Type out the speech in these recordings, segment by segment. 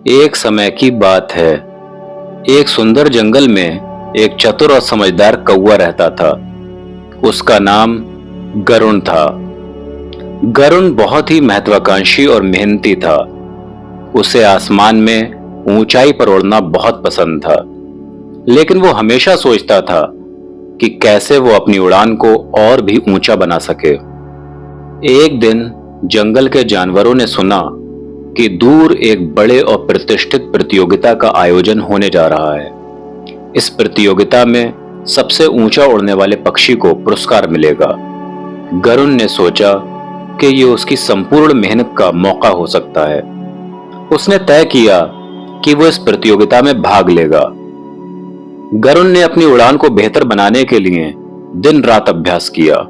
एक समय की बात है। एक सुंदर जंगल में एक चतुर और समझदार कौवा रहता था। उसका नाम गरुण था। गरुण बहुत ही महत्वाकांक्षी और मेहनती था। उसे आसमान में ऊंचाई पर उड़ना बहुत पसंद था, लेकिन वो हमेशा सोचता था कि कैसे वो अपनी उड़ान को और भी ऊंचा बना सके। एक दिन जंगल के जानवरों ने सुना कि दूर एक बड़े और प्रतिष्ठित प्रतियोगिता का आयोजन होने जा रहा है। इस प्रतियोगिता में सबसे ऊंचा उड़ने वाले पक्षी को पुरस्कार मिलेगा। गरुण ने सोचा कि ये उसकी संपूर्ण मेहनत का मौका हो सकता है। उसने तय किया कि वो इस प्रतियोगिता में भाग लेगा। गरुण ने अपनी उड़ान को बेहतर बनाने के लिए दिन रात अभ्यास किया।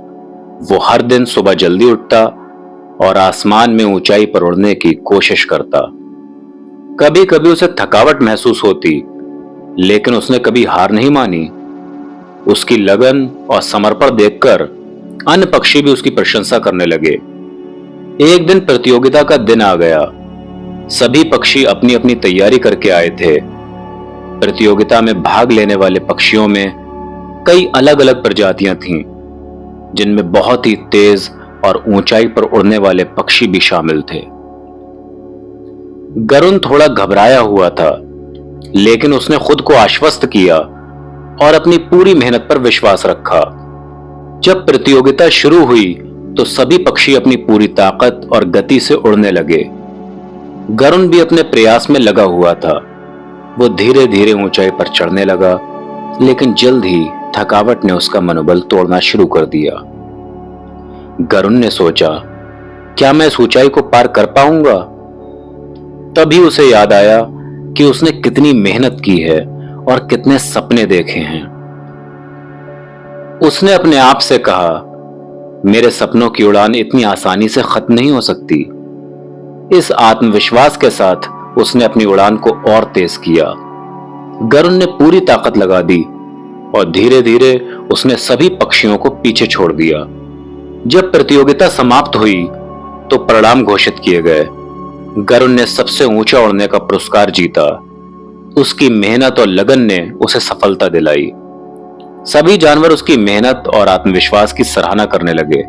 वो हर दिन सुबह जल्दी उठता और आसमान में ऊंचाई पर उड़ने की कोशिश करता। कभी कभी उसे थकावट महसूस होती, लेकिन उसने कभी हार नहीं मानी। उसकी लगन और समर्पण देखकर अन्य पक्षी भी उसकी प्रशंसा करने लगे। एक दिन प्रतियोगिता का दिन आ गया। सभी पक्षी अपनी अपनी तैयारी करके आए थे। प्रतियोगिता में भाग लेने वाले पक्षियों में कई अलग अलग प्रजातियां थीं, जिनमें बहुत ही तेज और ऊंचाई पर उड़ने वाले पक्षी भी शामिल थे। गरुण थोड़ा घबराया हुआ था, लेकिन उसने खुद को आश्वस्त किया और अपनी पूरी मेहनत पर विश्वास रखा। जब प्रतियोगिता शुरू हुई तो सभी पक्षी अपनी पूरी ताकत और गति से उड़ने लगे। गरुण भी अपने प्रयास में लगा हुआ था। वो धीरे धीरे ऊंचाई पर चढ़ने लगा, लेकिन जल्द ही थकावट ने उसका मनोबल तोड़ना शुरू कर दिया। गरुण ने सोचा, क्या मैं इस ऊंचाई को पार कर पाऊंगा? तभी उसे याद आया कि उसने कितनी मेहनत की है और कितने सपने देखे हैं। उसने अपने आप से कहा, मेरे सपनों की उड़ान इतनी आसानी से खत्म नहीं हो सकती। इस आत्मविश्वास के साथ उसने अपनी उड़ान को और तेज किया। गरुण ने पूरी ताकत लगा दी और धीरे धीरे उसने सभी पक्षियों को पीछे छोड़ दिया। जब प्रतियोगिता समाप्त हुई तो परिणाम घोषित किए गए। गरुण ने सबसे ऊंचा उड़ने का पुरस्कार जीता। उसकी मेहनत और लगन ने उसे सफलता दिलाई। सभी जानवर उसकी मेहनत और आत्मविश्वास की सराहना करने लगे।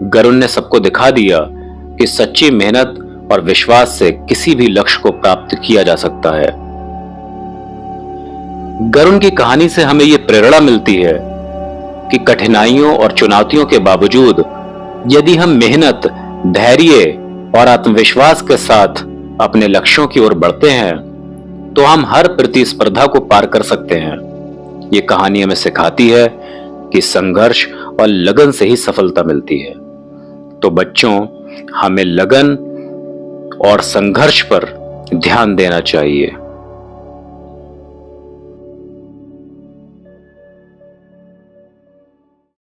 गरुण ने सबको दिखा दिया कि सच्ची मेहनत और विश्वास से किसी भी लक्ष्य को प्राप्त किया जा सकता है। गरुण की कहानी से हमें यह प्रेरणा मिलती है कि कठिनाइयों और चुनौतियों के बावजूद यदि हम मेहनत, धैर्य और आत्मविश्वास के साथ अपने लक्ष्यों की ओर बढ़ते हैं तो हम हर प्रतिस्पर्धा को पार कर सकते हैं। ये कहानी हमें सिखाती है कि संघर्ष और लगन से ही सफलता मिलती है। तो बच्चों, हमें लगन और संघर्ष पर ध्यान देना चाहिए।